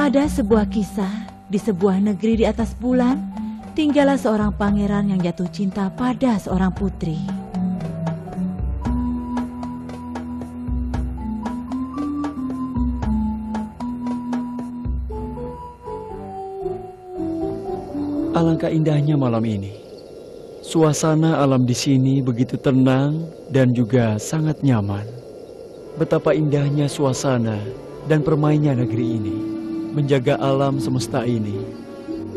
Ada sebuah kisah, di sebuah negeri di atas bulan, tinggallah seorang pangeran yang jatuh cinta pada seorang putri. Alangkah indahnya malam ini. Suasana alam di sini begitu tenang dan juga sangat nyaman. Betapa indahnya suasana dan permainnya negeri ini. Menjaga alam semesta ini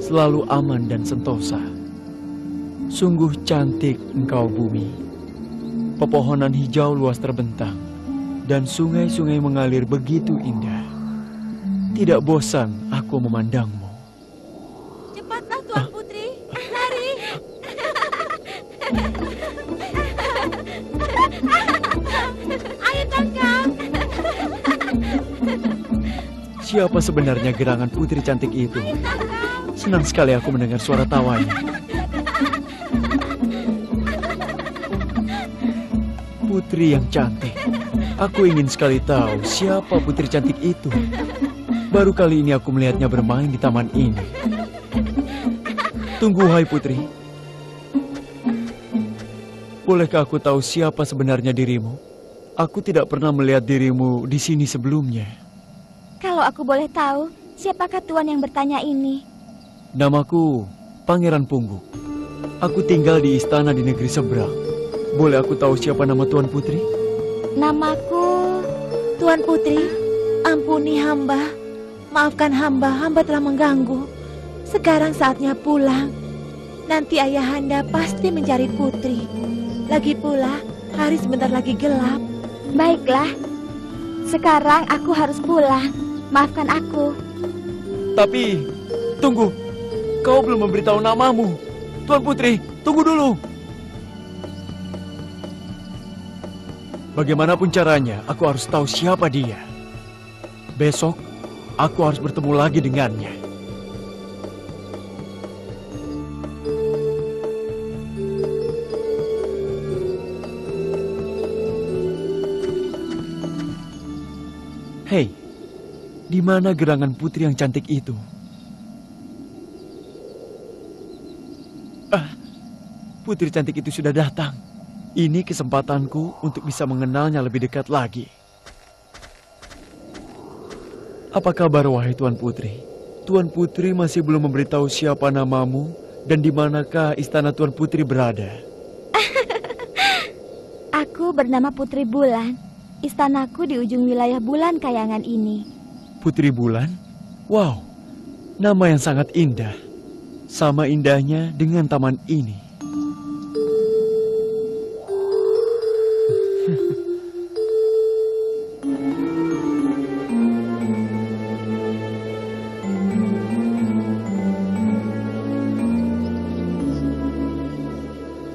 selalu aman dan sentosa. Sungguh cantik engkau bumi. Pepohonan hijau luas terbentang dan sungai-sungai mengalir begitu indah. Tidak bosan aku memandangmu. Cepatlah Tuan Putri, lari. Ayo tangkap. Siapa sebenarnya gerangan putri cantik itu? Senang sekali aku mendengar suara tawanya. Putri yang cantik. Aku ingin sekali tahu siapa putri cantik itu. Baru kali ini aku melihatnya bermain di taman ini. Tunggu, hai putri. Bolehkah aku tahu siapa sebenarnya dirimu? Aku tidak pernah melihat dirimu di sini sebelumnya. Kalau aku boleh tahu, siapakah tuan yang bertanya ini? Namaku Pangeran Pungguk. Aku tinggal di istana di negeri seberang. Boleh aku tahu siapa nama Tuan Putri? Namaku... Tuan Putri, ampuni hamba. Maafkan hamba telah mengganggu. Sekarang saatnya pulang. Nanti ayahanda pasti mencari putri. Lagi pula, hari sebentar lagi gelap. Baiklah, sekarang aku harus pulang. Maafkan aku. Tapi, tunggu. Kau belum memberitahu namamu. Tuan Putri, tunggu dulu. Bagaimanapun caranya, aku harus tahu siapa dia. Besok, aku harus bertemu lagi dengannya. Hei, di mana gerangan putri yang cantik itu? Putri cantik itu sudah datang. Ini kesempatanku untuk bisa mengenalnya lebih dekat lagi. Apa kabar, wahai Tuan Putri? Tuan Putri masih belum memberitahu siapa namamu dan di manakah istana Tuan Putri berada? Aku bernama Putri Bulan. Istanaku di ujung wilayah Bulan Kayangan ini. Putri Bulan? Wow, nama yang sangat indah. Sama indahnya dengan taman ini.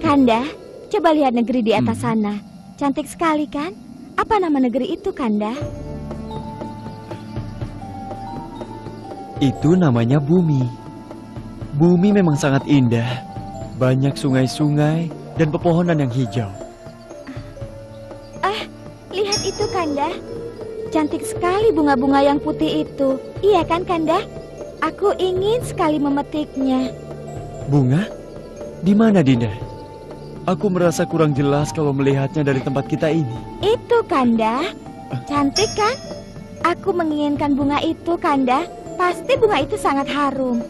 Kanda, coba lihat negeri di atas sana. Cantik sekali kan? Apa nama negeri itu, Kanda? Itu namanya bumi. Bumi memang sangat indah. Banyak sungai-sungai dan pepohonan yang hijau. Lihat itu, Kanda. Cantik sekali bunga-bunga yang putih itu. Iya kan, Kanda? Aku ingin sekali memetiknya. Bunga? Di mana, Dinda? Aku merasa kurang jelas kalau melihatnya dari tempat kita ini. Itu, Kanda. Cantik kan? Aku menginginkan bunga itu, Kanda. Pasti bunga itu sangat harum.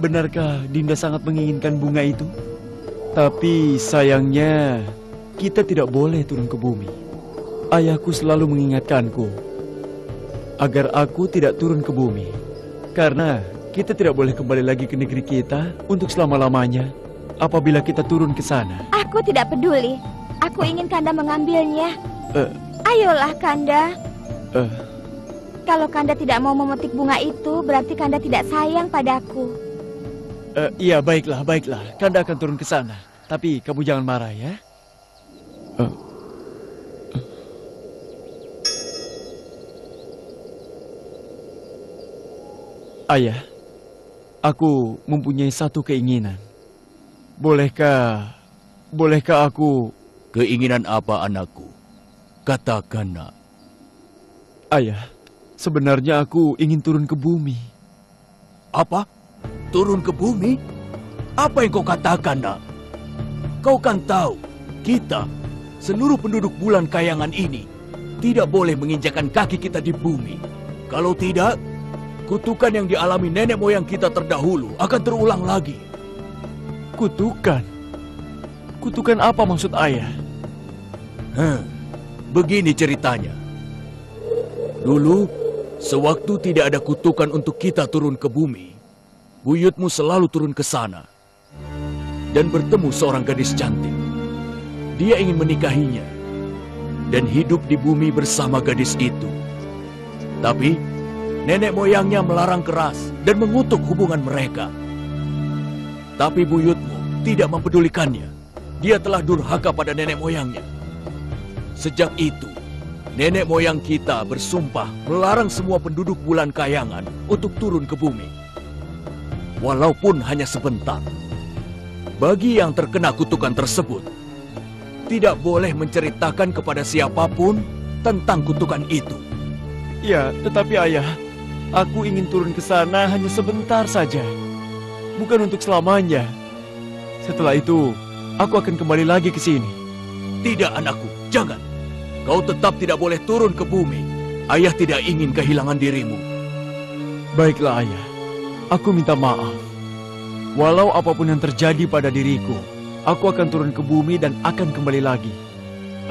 Benarkah Dinda sangat menginginkan bunga itu? Tapi sayangnya kita tidak boleh turun ke bumi. Ayahku selalu mengingatkanku agar aku tidak turun ke bumi. Karena kita tidak boleh kembali lagi ke negeri kita untuk selama-lamanya apabila kita turun ke sana. Aku tidak peduli. Aku ingin Kanda mengambilnya. Ayolah, Kanda. Kalau Kanda tidak mau memetik bunga itu, berarti Kanda tidak sayang padaku. Iya, baiklah. Kanda akan turun ke sana. Tapi kamu jangan marah ya. Ayah, aku mempunyai satu keinginan. Bolehkah aku... Keinginan apa, anakku? Katakan, nak. Ayah, sebenarnya aku ingin turun ke bumi. Apa? Turun ke bumi? Apa yang kau katakan, nak? Kau kan tahu, kita, seluruh penduduk bulan kayangan ini, tidak boleh menginjakkan kaki kita di bumi. Kalau tidak, kutukan yang dialami nenek moyang kita terdahulu akan terulang lagi. Kutukan? Kutukan apa maksud ayah? Begini ceritanya. Dulu, sewaktu tidak ada kutukan untuk kita turun ke bumi, buyutmu selalu turun ke sana dan bertemu seorang gadis cantik. Dia ingin menikahinya dan hidup di bumi bersama gadis itu. Tapi, nenek moyangnya melarang keras dan mengutuk hubungan mereka. Tapi buyutmu tidak mempedulikannya. Dia telah durhaka pada nenek moyangnya. Sejak itu, nenek moyang kita bersumpah melarang semua penduduk bulan kayangan untuk turun ke bumi. Walaupun hanya sebentar. Bagi yang terkena kutukan tersebut, tidak boleh menceritakan kepada siapapun tentang kutukan itu. Ya, tetapi ayah, aku ingin turun ke sana hanya sebentar saja. Bukan untuk selamanya. Setelah itu, aku akan kembali lagi ke sini. Tidak, anakku, jangan. Kau tetap tidak boleh turun ke bumi. Ayah tidak ingin kehilangan dirimu. Baiklah, ayah. Aku minta maaf. Walau apapun yang terjadi pada diriku, aku akan turun ke bumi dan akan kembali lagi.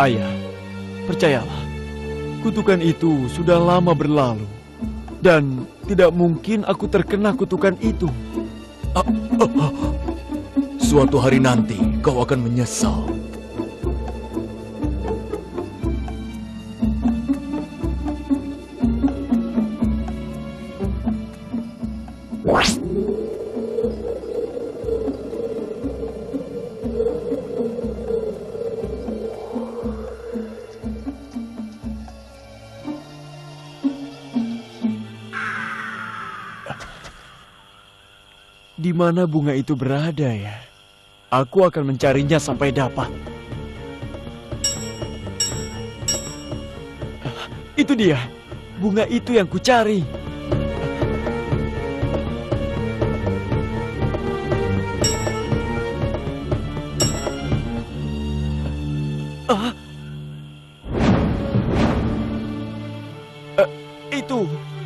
Ayah, percayalah. Kutukan itu sudah lama berlalu. Dan tidak mungkin aku terkena kutukan itu. Suatu hari nanti kau akan menyesal. Di mana bunga itu berada ya? Aku akan mencarinya sampai dapat. Itu dia, bunga itu yang kucari.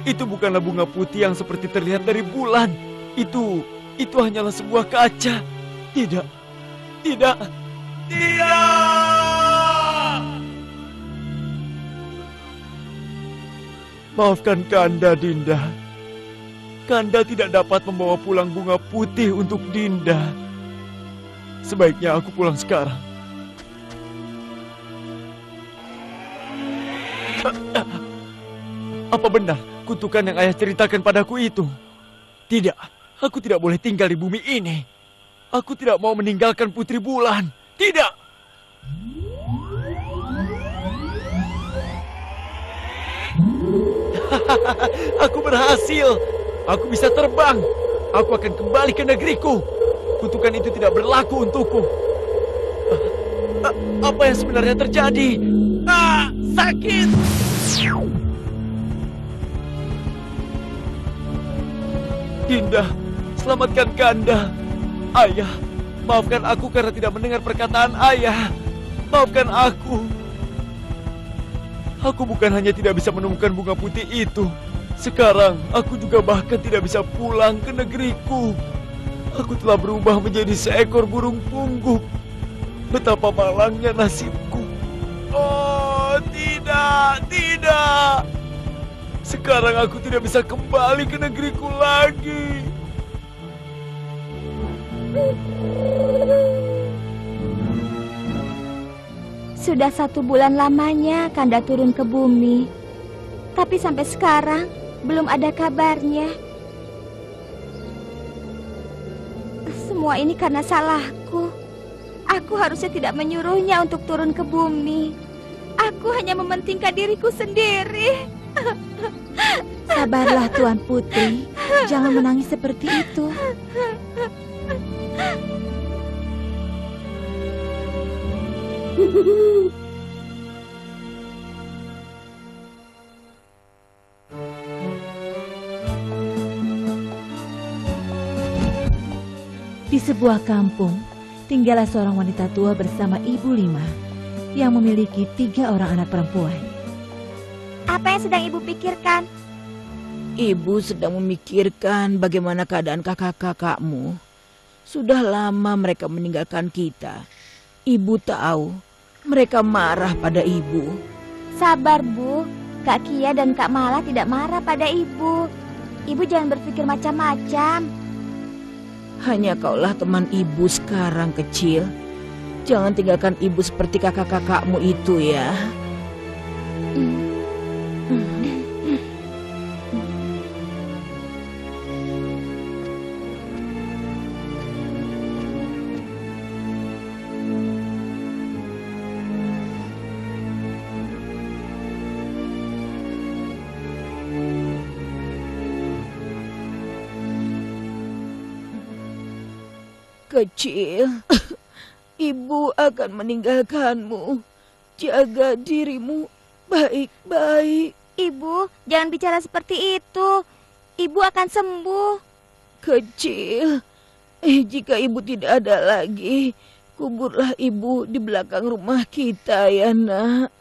Itu bukanlah bunga putih yang seperti terlihat dari bulan. Itu hanyalah sebuah kaca. Tidak. Maafkan Kanda, Dinda. Kanda tidak dapat membawa pulang bunga putih untuk Dinda. Sebaiknya aku pulang sekarang. Apa benar kutukan yang ayah ceritakan padaku itu? Tidak, aku tidak boleh tinggal di bumi ini. Aku tidak mau meninggalkan Putri Bulan. Tidak! Aku berhasil. Aku bisa terbang. Aku akan kembali ke negeriku. Kutukan itu tidak berlaku untukku. Apa yang sebenarnya terjadi? Sakit! Dinda, selamatkan Kanda. Ayah, maafkan aku karena tidak mendengar perkataan ayah. Maafkan aku. Aku bukan hanya tidak bisa menemukan bunga putih itu. Sekarang, aku juga bahkan tidak bisa pulang ke negeriku. Aku telah berubah menjadi seekor burung pungguk. Betapa malangnya nasibku. Oh, tidak. Sekarang aku tidak bisa kembali ke negeriku lagi. Sudah 1 bulan lamanya Kanda turun ke bumi. Tapi sampai sekarang belum ada kabarnya. Semua ini karena salahku. Aku harusnya tidak menyuruhnya untuk turun ke bumi. Aku hanya mementingkan diriku sendiri. Sabarlah Tuan Putri, jangan menangis seperti itu. sebuah kampung, tinggallah seorang wanita tua bersama ibu 5 yang memiliki 3 orang anak perempuan. Apa yang sedang ibu pikirkan? Ibu sedang memikirkan bagaimana keadaan kakak-kakakmu. Sudah lama mereka meninggalkan kita. Ibu tahu, mereka marah pada ibu. Sabar, Bu. Kak Kia dan Kak Mala tidak marah pada ibu. Ibu jangan berpikir macam-macam. Hanya kaulah teman ibu sekarang, kecil. Jangan tinggalkan ibu seperti kakak-kakakmu itu ya. Kecil, ibu akan meninggalkanmu. Jaga dirimu baik-baik. Ibu, jangan bicara seperti itu. Ibu akan sembuh. Kecil, jika ibu tidak ada lagi, kuburlah ibu di belakang rumah kita ya, Nak.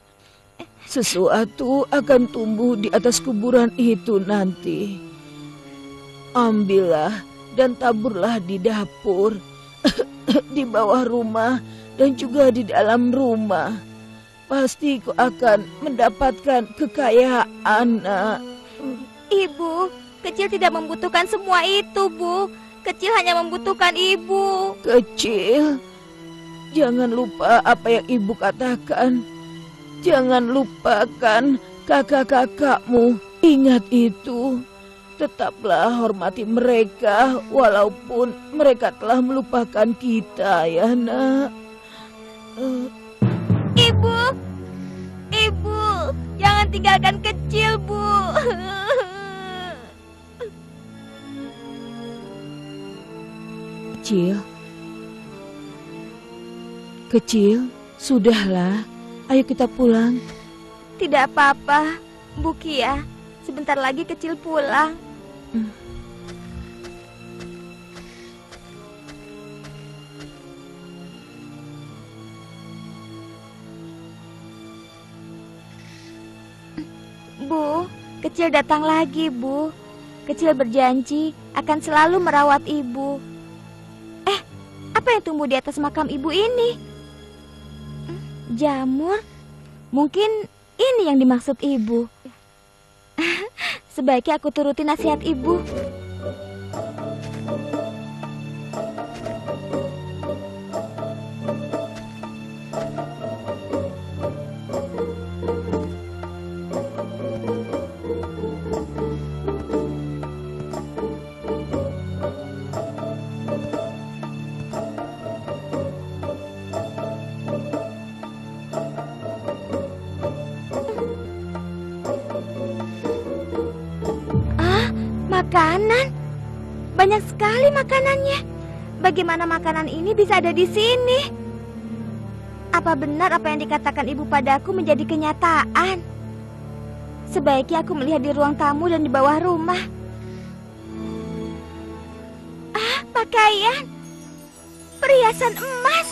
Sesuatu akan tumbuh di atas kuburan itu nanti. Ambillah dan taburlah di dapur, di bawah rumah, dan juga di dalam rumah. Pasti kau akan mendapatkan kekayaan, Nak. Ibu, kecil tidak membutuhkan semua itu, Bu. Kecil hanya membutuhkan ibu. Kecil, jangan lupa apa yang ibu katakan. Jangan lupakan kakak-kakakmu. Ingat itu. Tetaplah hormati mereka walaupun mereka telah melupakan kita ya, Nak. Ibu, ibu, jangan tinggalkan kecil, Bu. Kecil, kecil, sudahlah. Ayo kita pulang. Tidak apa-apa, Bu Kia. Sebentar lagi kecil pulang. Bu, kecil datang lagi, Bu. Kecil berjanji akan selalu merawat ibu. Apa yang tumbuh di atas makam ibu ini? Jamur? Mungkin ini yang dimaksud ibu. Sebaiknya aku turuti nasihat ibu. Makanan? Banyak sekali makanannya. Bagaimana makanan ini bisa ada di sini? Apa benar apa yang dikatakan ibu padaku menjadi kenyataan? Sebaiknya aku melihat di ruang tamu dan di bawah rumah. Pakaian. Perhiasan emas.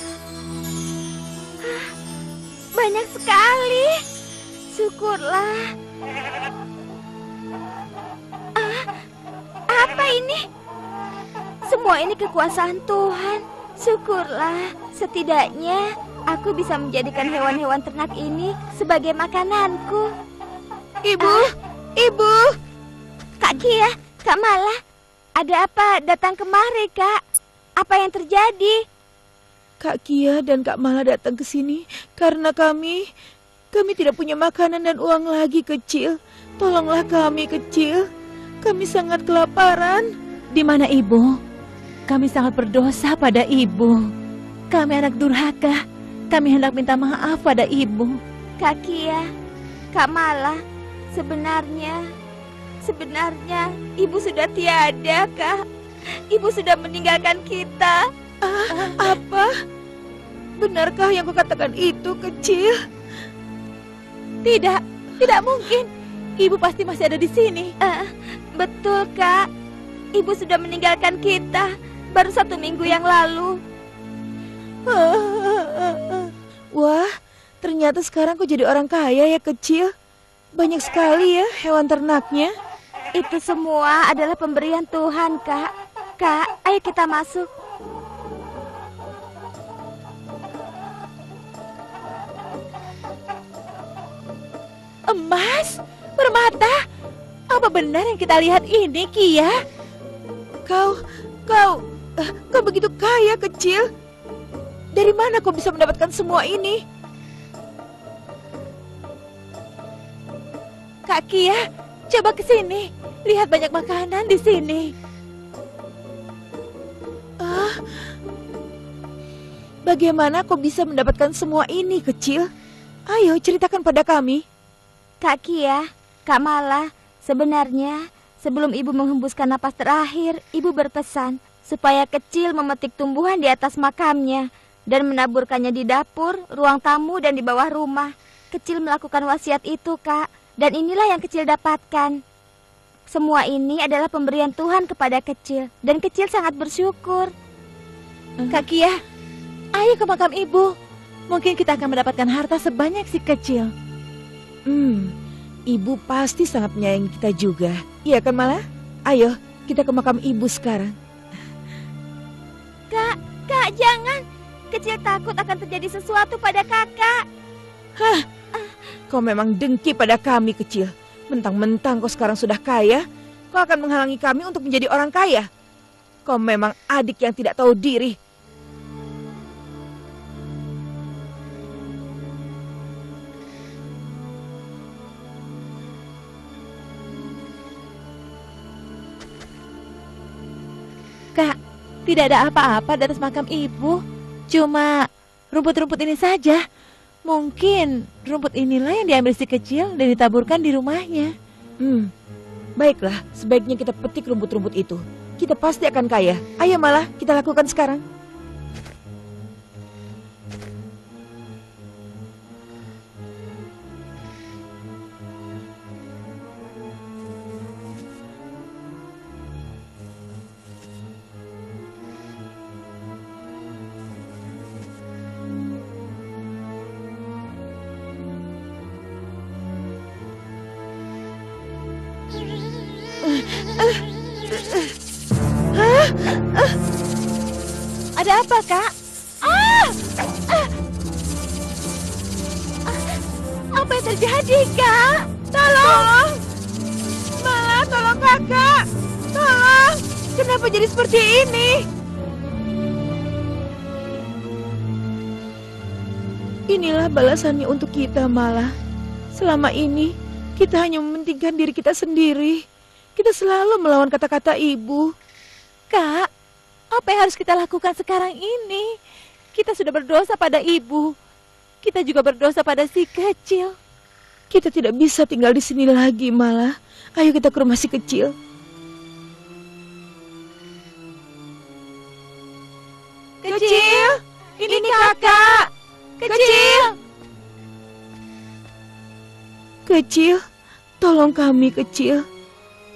Banyak sekali. Syukurlah. Apa ini? Semua ini kekuasaan Tuhan. Syukurlah, setidaknya aku bisa menjadikan hewan-hewan ternak ini sebagai makananku. Ibu, Ibu. Kak Kia, Kak Mala, ada apa datang kemari, Kak? Apa yang terjadi? Kak Kia dan Kak Mala datang ke sini karena kami tidak punya makanan dan uang lagi, kecil. Tolonglah kami, kecil. Kami sangat kelaparan. Di mana ibu? Kami sangat berdosa pada ibu. Kami anak durhaka. Kami hendak minta maaf pada ibu. Kak Kia, Kak Mala, sebenarnya ibu sudah tiada, Kak. Ibu sudah meninggalkan kita. Apa? Benarkah yang kukatakan itu, kecil? Tidak mungkin. Ibu pasti masih ada di sini. Betul, Kak. Ibu sudah meninggalkan kita baru 1 minggu yang lalu. Wah, ternyata sekarang kau jadi orang kaya ya kecil. Banyak sekali ya hewan ternaknya. Itu semua adalah pemberian Tuhan, Kak. Kak, ayo kita masuk. Emas? Permata? Apa benar yang kita lihat ini, Kia? Kau begitu kaya kecil. Dari mana kau bisa mendapatkan semua ini? Kak Kia, coba ke sini. Lihat banyak makanan di sini. Bagaimana kau bisa mendapatkan semua ini kecil? Ayo ceritakan pada kami. Kak Kia, Kak Mala, sebenarnya sebelum ibu menghembuskan napas terakhir, ibu berpesan supaya kecil memetik tumbuhan di atas makamnya dan menaburkannya di dapur, ruang tamu, dan di bawah rumah. Kecil melakukan wasiat itu, Kak, dan inilah yang kecil dapatkan. Semua ini adalah pemberian Tuhan kepada kecil, dan kecil sangat bersyukur. Kak Kia, ayo ke makam ibu. Mungkin kita akan mendapatkan harta sebanyak si kecil. Ibu pasti sangat menyayangi kita juga. Iya kan Mala? Ayo, kita ke makam ibu sekarang. Kak, jangan. Kecil takut akan terjadi sesuatu pada kakak. Kau memang dengki pada kami kecil. Mentang-mentang kau sekarang sudah kaya, kau akan menghalangi kami untuk menjadi orang kaya. Kau memang adik yang tidak tahu diri. Kak, tidak ada apa-apa di atas makam ibu. Cuma rumput-rumput ini saja. Mungkin rumput inilah yang diambil si kecil dan ditaburkan di rumahnya. Baiklah, sebaiknya kita petik rumput-rumput itu. Kita pasti akan kaya. Ayo Malah, kita lakukan sekarang. Ada apa, Kak? Apa yang terjadi, Kak? Tolong! Malah, tolong kakak! Tolong! Kenapa jadi seperti ini? Inilah balasannya untuk kita, Malah. Selama ini, kita hanya mementingkan diri kita sendiri. Kita selalu melawan kata-kata ibu. Kak, apa yang harus kita lakukan sekarang ini? Kita sudah berdosa pada ibu. Kita juga berdosa pada si kecil. Kita tidak bisa tinggal di sini lagi, Malah. Ayo kita ke rumah si kecil. Kecil, ini kakak. Kecil. Kecil, tolong kami, kecil.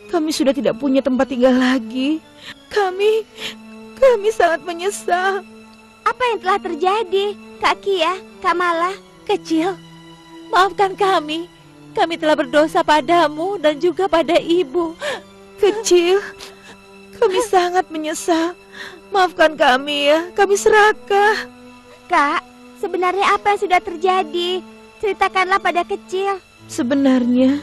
Kami sudah tidak punya tempat tinggal lagi. Kami sangat menyesal. Apa yang telah terjadi, Kak Kia, Kak Mala? Kecil, maafkan kami. Kami telah berdosa padamu dan juga pada ibu. Kecil, kami sangat menyesal. Maafkan kami ya, kami serakah. Kak, sebenarnya apa yang sudah terjadi? Ceritakanlah pada kecil. Sebenarnya,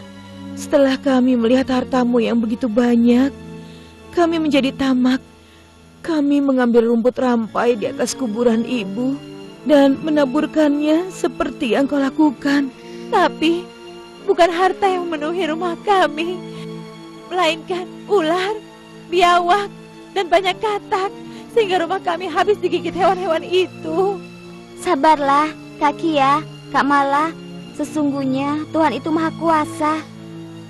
setelah kami melihat hartamu yang begitu banyak, kami menjadi tamak. Kami mengambil rumput rampai di atas kuburan ibu dan menaburkannya seperti yang kau lakukan. Tapi bukan harta yang memenuhi rumah kami, melainkan ular, biawak, dan banyak katak, sehingga rumah kami habis digigit hewan-hewan itu. Sabarlah, Kak Kia, Kak Mala. Sesungguhnya Tuhan itu Maha Kuasa.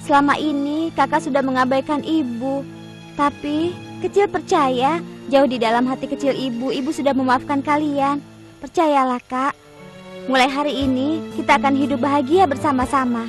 Selama ini kakak sudah mengabaikan ibu. Tapi kecil percaya, jauh di dalam hati kecil ibu sudah memaafkan kalian. Percayalah, Kak. Mulai hari ini kita akan hidup bahagia bersama-sama.